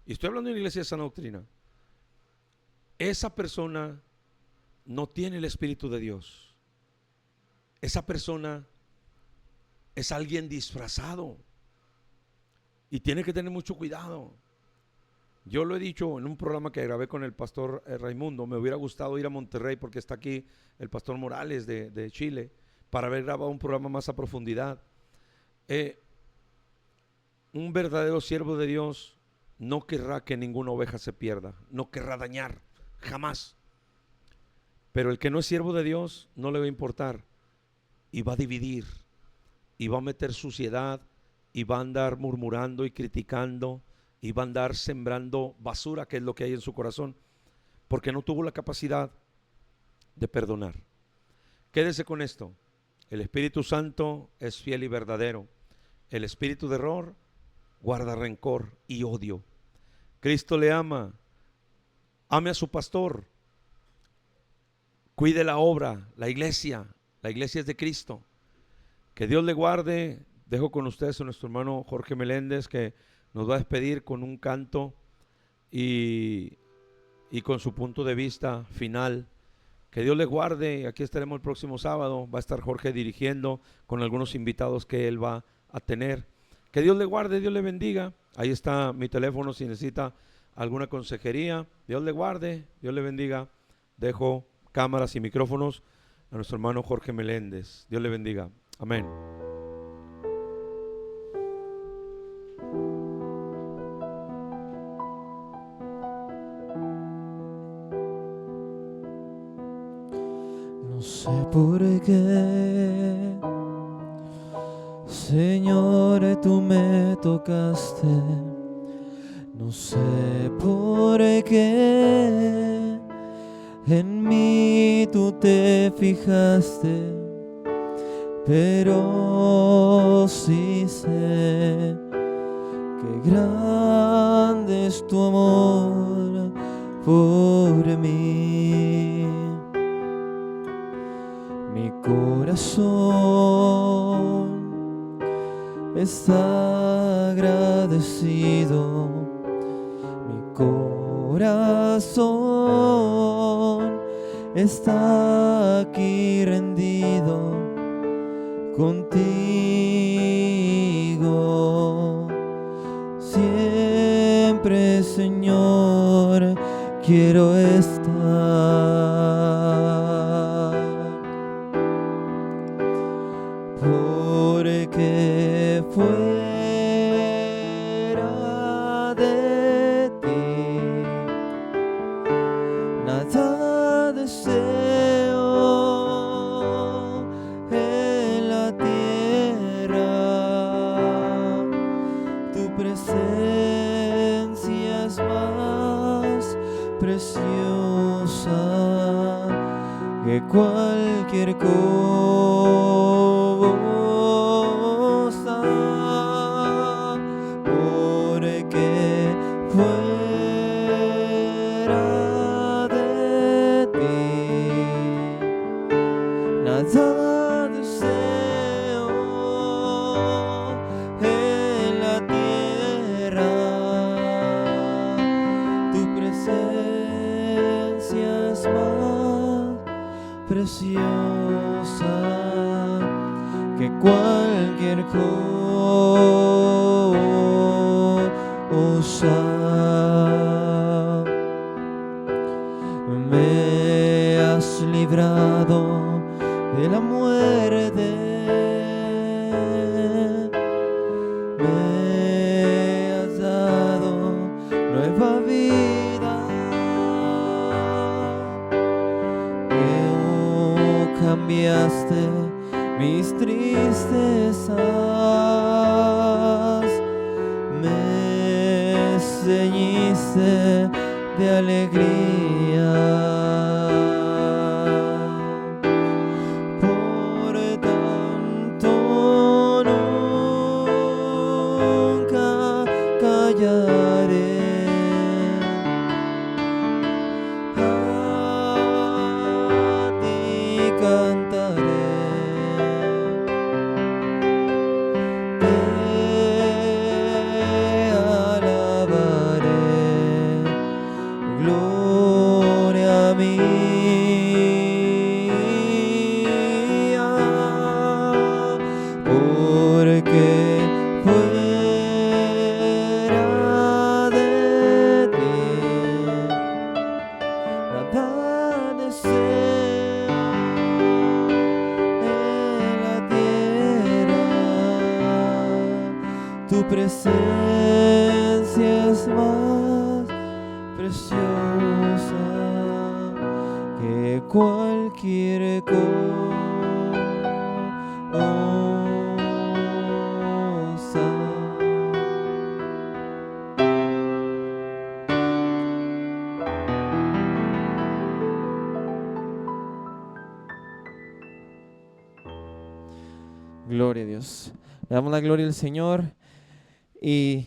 Y estoy hablando de una iglesia de sana doctrina. Esa persona no tiene el Espíritu de Dios. Esa persona es alguien disfrazado y tiene que tener mucho cuidado. Yo lo he dicho en un programa que grabé con el pastor Raimundo. Me hubiera gustado ir a Monterrey porque está aquí el pastor Morales de Chile para haber grabado un programa más a profundidad. Un verdadero siervo de Dios no querrá que ninguna oveja se pierda, no querrá dañar, jamás. Pero el que no es siervo de Dios no le va a importar y va a dividir y va a meter suciedad y va a andar murmurando y criticando y va a andar sembrando basura, que es lo que hay en su corazón, porque no tuvo la capacidad de perdonar. Quédese con esto: el Espíritu Santo es fiel y verdadero. El espíritu de error guarda rencor y odio. Cristo le ama. Ame a su pastor. Cuide la obra, la iglesia. La iglesia es de Cristo. Que Dios le guarde. Dejo con ustedes a nuestro hermano Jorge Meléndez, que nos va a despedir con un canto y con su punto de vista final. Que Dios le guarde. Aquí estaremos el próximo sábado. Va a estar Jorge dirigiendo con algunos invitados que él va a tener. Que Dios le guarde, Dios le bendiga. Ahí está mi teléfono si necesita alguna consejería. Dios le guarde, Dios le bendiga. Dejo cámaras y micrófonos a nuestro hermano Jorge Meléndez. Dios le bendiga. Amén. No sé por qué Señor, tú me tocaste, no sé por qué, en mí tú te fijaste, pero sí sé que grande es tu amor por mí. Mi corazón está agradecido, mi corazón está aquí rendido contigo. Siempre, Señor, quiero estar, porque fuera de ti nada deseo en la tierra. Tu presencia es más preciosa que cualquier cosa, porque fuera de ti nada deseo en la tierra. Tu presencia es más preciosa que cualquier cosa. Me has librado de la muerte, me has dado nueva vida. Cambiaste mis tristezas, me ceñiste de alegría. Por tanto nunca callaré. Cantaré, te alabaré, gloria mía, porque fuera de ti nada deseo en la tierra. Tu presencia es más preciosa que cualquier cosa. Gloria a Dios. Le damos la gloria al Señor y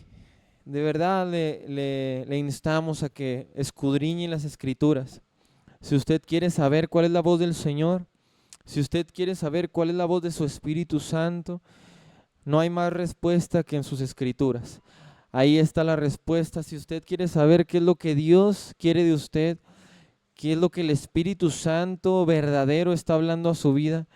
de verdad le instamos a que escudriñe las Escrituras. Si usted quiere saber cuál es la voz del Señor, si usted quiere saber cuál es la voz de su Espíritu Santo, no hay más respuesta que en sus Escrituras. Ahí está la respuesta. Si usted quiere saber qué es lo que Dios quiere de usted, qué es lo que el Espíritu Santo verdadero está hablando a su vida,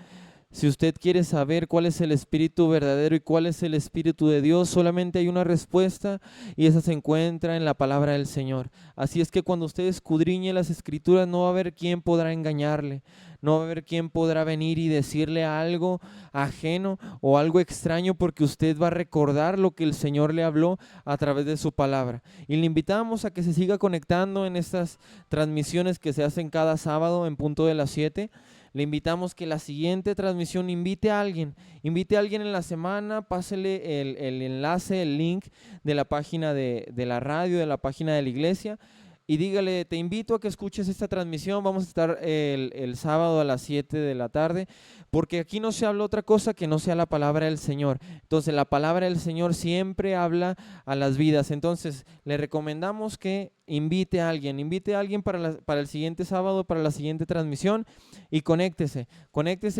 si usted quiere saber cuál es el espíritu verdadero y cuál es el espíritu de Dios, solamente hay una respuesta y esa se encuentra en la palabra del Señor. Así es que cuando usted escudriñe las Escrituras, no va a haber quién podrá engañarle, no va a haber quién podrá venir y decirle algo ajeno o algo extraño, porque usted va a recordar lo que el Señor le habló a través de su palabra. Y le invitamos a que se siga conectando en estas transmisiones que se hacen cada sábado en punto de las 7. Le invitamos que la siguiente transmisión invite a alguien en la semana, pásele el enlace, el link de la página de la radio, de la página de la iglesia, y dígale, te invito a que escuches esta transmisión. Vamos a estar el sábado a las 7 de la tarde, porque aquí no se habla otra cosa que no sea la palabra del Señor. Entonces la palabra del Señor siempre habla a las vidas. Entonces le recomendamos que invite a alguien para el siguiente sábado, para la siguiente transmisión, y conéctese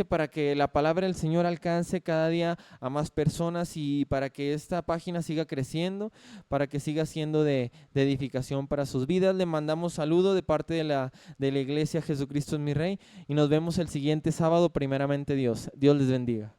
para que la palabra del Señor alcance cada día a más personas y para que esta página siga creciendo, para que siga siendo de edificación para sus vidas. Le mandamos saludo de parte de la iglesia Jesucristo es mi Rey, y nos vemos el siguiente sábado, primeramente Dios. Dios les bendiga.